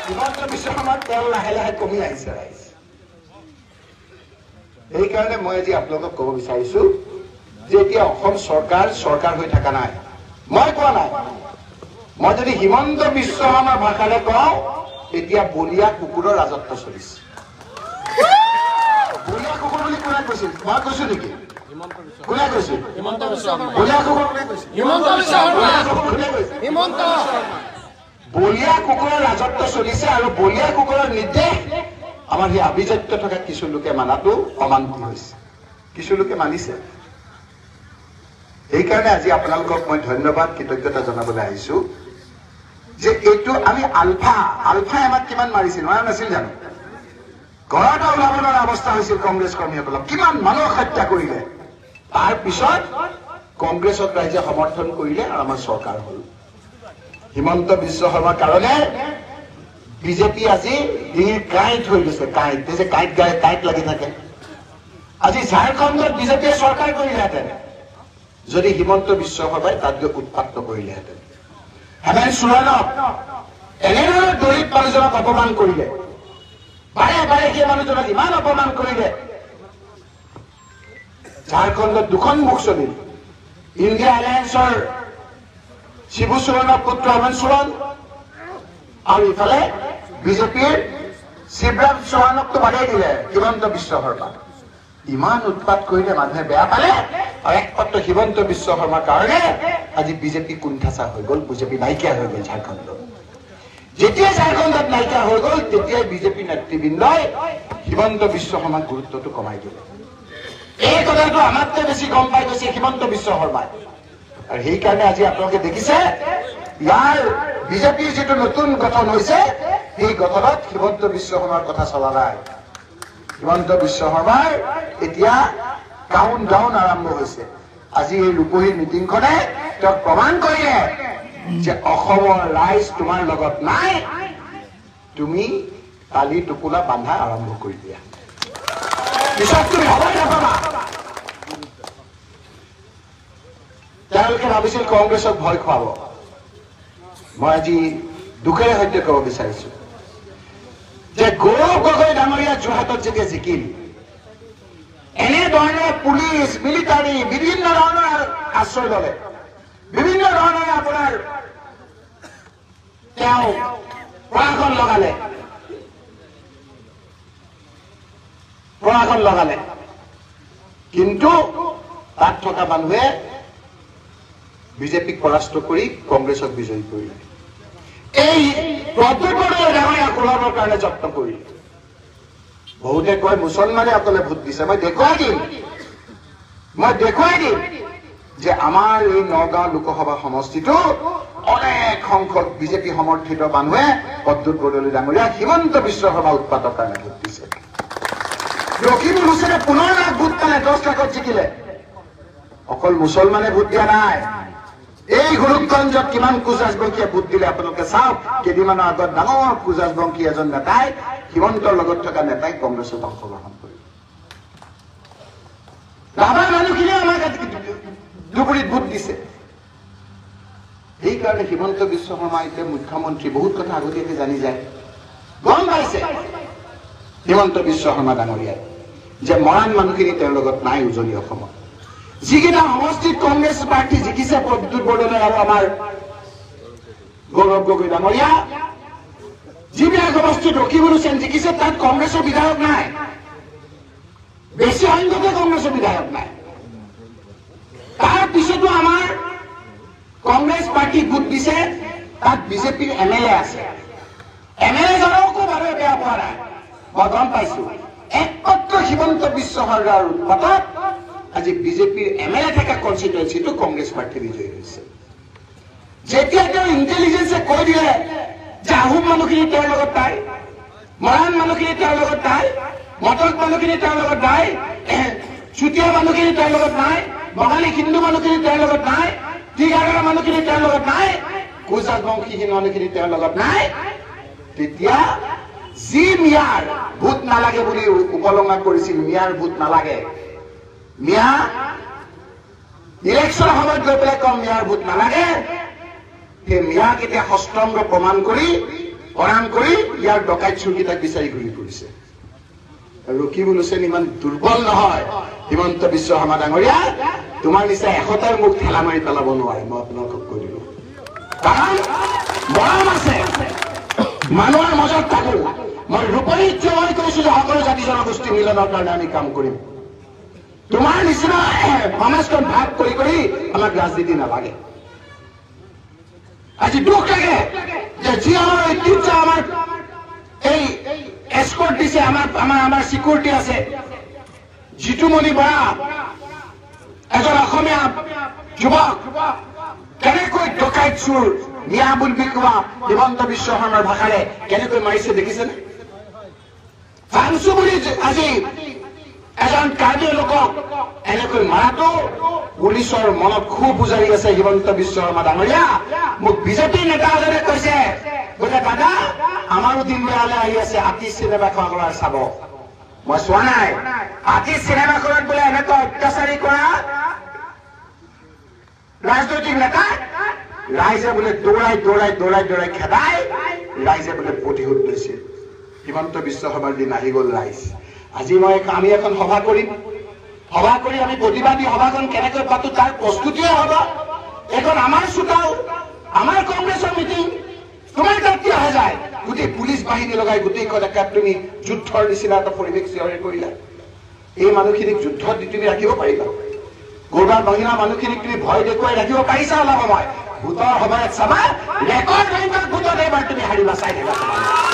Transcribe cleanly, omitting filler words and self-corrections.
হিমন্ত বিশ্ব শৰ্মাৰ তেল লাহে লাহে কমি আহিছে ৰাইজ। সেইকাৰণে মই আজি আপোনালোকক ক'ব বিচাৰিছো যে এতিয়া অসম চৰকাৰ হৈ থকা নাই। মই কোৱা নাই, মই যদি হিমন্ত বিশ্ব শৰ্মাৰ ভাষাৰে কওঁ এতিয়া বলিয়া কুকুৰৰ ৰাজত্ব চলিছে। বলিয়া কুকুৰ বুলি কোনে কৈছিল? মই কৈছো নেকি? কোনে কৈছিল? বলিয়া কুকুৰ কোনে কৈছিল? বলিয়া কুকুৰৰ ৰাজত্ব চলিছে আৰু বলিয়া কুকুৰৰ নিৰ্দেশ আমাৰ সেই আভিজাত্য থকা কিছু লোকে মানাটো অমান্তি হৈছে, কিছু লোকে মানিছে। সেইকাৰণে আজি আপোনালোকক মই ধন্যবাদ কৃতজ্ঞতা জনাবলৈ আহিছো যে এইটো আমি আলফাই আমাক কিমান মাৰিছিল, মাৰা নাছিল জানো? ঘৰতে ওলাব নোৱাৰা অৱস্থা হৈছিল কংগ্ৰেছ কৰ্মীসকলক, কিমান মানুহ হত্যা কৰিলে। তাৰ পিছত কংগ্ৰেছক ৰাইজে সমৰ্থন কৰিলে আৰু আমাৰ চৰকাৰ হ'ল। হিমন্ত বিশ্ব শৰ্মাৰ কাৰণে বিজেপি আজি ডিঙিৰ কাঁইট হৈ গৈছে। কাঁইট লাগি থাকে। আজি ঝাৰখণ্ডত বিজেপিয়ে চৰকাৰ কৰিলেহেঁতেন যদি হিমন্ত বিশ্ব শৰ্মাই তাত গৈ উৎপাত নকৰিলেহেঁতেন। হেমেন সোৰেণক এনেধৰণৰ দলিত মানুহজনক অপমান কৰিলে, বাৰে বাৰে সেই মানুহজনক ইমান অপমান কৰিলে। ঝাৰখণ্ডত দুখন মুখ চলিল, ইণ্ডিয়া এলায়েন্সৰ শিবু সোৰেণৰ পুত্ৰ হেমেন সোৰেণ আৰু ইফালে বিজেপিৰ শিৱৰাজ চৌহানকতো বাদেই দিলে হিমন্ত বিশ্ব শৰ্মা। ইমান উৎপাত কৰিলে, মানুহে বেয়া পালে আৰু একমাত্ৰ হিমন্ত বিশ্ব শৰ্মাৰ কাৰণে আজি বিজেপি কুণ্ঠাচা হৈ গ'ল, বিজেপি নাইকিয়া হৈ গ'ল ঝাৰখণ্ডত। যেতিয়াই ঝাৰখণ্ডত নাইকিয়া হৈ গ'ল তেতিয়াই বিজেপি নেতৃবৃন্দই হিমন্ত বিশ্ব শৰ্মাৰ গুৰুত্বটো কমাই দিলে। এই কথাটো আমাতকৈ বেছি গম পাই গৈছে হিমন্ত বিশ্ব শৰ্মাই। আৰু সেইকাৰণে আজি আপোনালোকে দেখিছে ইয়াৰ বিজেপিৰ যিটো নতুন গঠন হৈছে সেই গঠনত হিমন্ত বিশ্ব শৰ্মাৰ কথা চলা নাই। হিমন্ত বিশ্ব শৰ্মাৰ এতিয়া কাউণ্ট ডাউন আৰম্ভ হৈছে। আজি এই ৰূপহীৰ মিটিংখনে তেওঁক প্ৰমাণ কৰিলে যে অসমৰ ৰাইজ তোমাৰ লগত নাই, তুমি কালি টোপোলা বান্ধা আৰম্ভ কৰি দিয়া, পিছত তুমি হবই নাপাবা। তেওঁলোকে ভাবিছিল কংগ্ৰেছক ভয় খুৱাব। মই আজি দুখেৰে সৈতে ক'ব বিচাৰিছো যে গৌৰৱ গগৈ ডাঙৰীয়া যোৰহাটত যেতিয়া জিকিল, এনেধৰণে পুলিচ মিলিটাৰী বিভিন্ন ধৰণৰ আশ্ৰয় ললে, বিভিন্ন ধৰণৰ আপোনাৰ তেওঁ প্ৰশাসন লগালে, কিন্তু তাত থকা মানুহে বিজেপিক পৰাস্ত কৰি কংগ্ৰেছক বিজয়ী কৰিলে। এই প্ৰদ্যুৎ বৰদলৈ ডাঙৰীয়া কোলাবৰ কাৰণে যত্ন কৰিলে। বহুতে কয় মুছলমানে অকলে ভোট দিছে। মই দেখুৱাই দিম যে আমাৰ এই নগাঁও লোকসভা সমষ্টিটো অনেক সংখ্যক বিজেপি সমৰ্থিত মানুহে প্ৰদ্যুৎ বৰদলৈ ডাঙৰীয়া হিমন্ত বিশ্ব শৰ্মা উৎপাতৰ কাৰণে ভোট দিছে। ৰকিবুল হুছেইনে 15 লাখ ভোট পালে, 10 লাখত জিকিলে। অকল মুছলমানে ভোট দিয়া নাই, এই গোলকগঞ্জত কিমান কুজাজবংশীয়ে ভোট দিলে আপোনালোকে চাওক। কেইদিনমানৰ আগত ডাঙৰ কুজাজবংশী এজন নেতাই হিমন্তৰ লগত থকা নেতাই কংগ্ৰেছত অংশগ্ৰহণ কৰিলে। ৰাভাৰ মানুহখিনিয়ে আমাক দুগুৰিত ভোট দিছে। সেইকাৰণে হিমন্ত বিশ্ব শৰ্মা এতিয়া মুখ্যমন্ত্ৰী, বহুত কথা আগতীয়াকৈ জানি যায়, গম পাইছে হিমন্ত বিশ্ব শৰ্মা ডাঙৰীয়াই যে মৰাণ মানুহখিনি তেওঁৰ লগত নাই উজনি অসমত। যিকেইটা সমষ্টিত কংগ্ৰেছ প্ৰাৰ্থী জিকিছে প্ৰদ্যুৎ বৰদলৈ আৰু আমাৰ গৌৰৱ গগৈ ডাঙৰীয়া, যিবিলাক সমষ্টিত ৰকিবুল হুছেইন জিকিছে তাত কংগ্ৰেছৰ বিধায়ক নাই, বেছি সংখ্যকে কংগ্ৰেছৰ বিধায়ক নাই। তাৰ পিছতো আমাৰ কংগ্ৰেছ পাৰ্টি ভোট দিছে, তাত বিজেপিৰ MLA আছে। MLA জনকো বাৰু বেয়া পোৱা নাই, মই গম পাইছো। একমাত্ৰ হিমন্ত বিশ্ব শৰ্মাৰ উৎপাতত আজি বিজেপিৰ MLA থকা কনষ্টিটুৱেঞ্চিটো কংগ্ৰেছ পাৰ্টি বিজয়ী হৈছে। যেতিয়া তেওঁ ইণ্টেলিজেন্সে কৈ দিলে যে আহোম মানুহখিনি তেওঁৰ লগত নাই, মৰাণ মানুহখিনি তেওঁৰ লগত নাই, মটক মানুহখিনি তেওঁৰ লগত নাই, চুতীয়া মানুহখিনি তেওঁৰ লগত নাই, বঙালী হিন্দু মানুহখিনি তেওঁৰ লগত নাই, টিগাৰৰ মানুহখিনি তেওঁৰ লগত নাই, কুজাজবংশী মানুহখিনি তেওঁৰ লগত নাই, তেতিয়া যি মিয়াৰ ভোট নালাগে বুলি উপলংঘা কৰিছিল, মিয়াৰ ভোট নালাগে, মিয়া ইলেকশ্যনৰ সময়ত গৈ পেলাই কম মিয়াৰ ভোট নালাগে, সেই মিয়াক এতিয়া হস্তংগ প্ৰমাণ কৰি প্ৰণাম কৰি ইয়াৰ ডকাইত চুৰকেইটাক বিচাৰি ঘূৰি ফুৰিছে ৰকিবুল হুছেইন ইমান দুৰ্বল নহয় হিমন্ত বিশ্ব শৰ্মা ডাঙৰীয়া তোমাৰ নিচিনা 100টাৰ মুখ ঠেলা মাৰি পেলাব নোৱাৰে মই আপোনালোকক কৈ দিলো কাৰণ মৰম আছে মানুহৰ মাজত থাকো মই ৰূপহীত থিয় কৈছো যে সকলো জাতি জনগোষ্ঠী মিলনৰ কাৰণে আমি কাম কৰিম তোমাৰ নিচিনা সমাজখন ভাগ কৰি কৰি আমাক ৰাজনীতি নালাগে আজি দুখ লাগে যে যি আমাৰ ঐতিহ্য আমাৰ এই এস্কৰ্ট দিছে আমাৰ সিকিউৰিটি আছে জিতুমণি বৰা এজন অসমীয়া যুৱক কেনেকৈ ডকাইত চোৰ মিয়া বুলি কোৱা হিমন্ত বিশ্ব শৰ্মাৰ ভাষাৰে কেনেকৈ মাৰিছে দেখিছেনে ফাংচু বুলি আজি এজন কাৰ্বি লোকক এনেকৈ মাৰাটো পুলিচৰ মনত খুব উজাৰি আছে হিমন্ত বিশ্ব শৰ্মা ডাঙৰীয়া মোক বিজেপি নেতা এজনে কৈছে বোলে দাদা আমাৰো দিন বেয়ালৈ আহি আছে আতিশ চিনেমাখন চাব মই চোৱা নাই আতিশ চিনেমাখনত বোলে এনেকৈ অত্যাচাৰী কৰা ৰাজনৈতিক নেতা ৰাইজে বোলে দৌৰাই দৌৰাই দৌৰাই দৌৰাই খেদাই ৰাইজে বোলে প্ৰতিশোধ লৈছিল হিমন্ত বিশ্ব শৰ্মাৰ দিন আহি গ'ল ৰাইজ আজি আমি এখন সভা কৰি আমি প্ৰতিবাদী সভাখন কেনেকৈ পাতো তাৰ প্ৰস্তুতিয়ে হ'ব এখন আমাৰ চোতাল আমাৰ কংগ্ৰেছৰ মিটিং তোমাৰ তাত কি অহা যায় গোটেই পুলিচ বাহিনী লগাই গোটেইখন একাত তুমি যুদ্ধৰ নিচিনা এটা পৰিৱেশ সৃষ্টি কৰিলা এই মানুহখিনিক যুদ্ধত দি তুমি ৰাখিব পাৰিবা কৰবাৰ মহিলা মানুহখিনিক তুমি ভয় দেখুৱাই ৰাখিব পাৰিছা অলপ সময় ভোটৰ সময়ত চাবা ৰেকৰ্ড সংখ্যক ভোটত এইবাৰ তুমি হাৰিবা চাই থাকিবা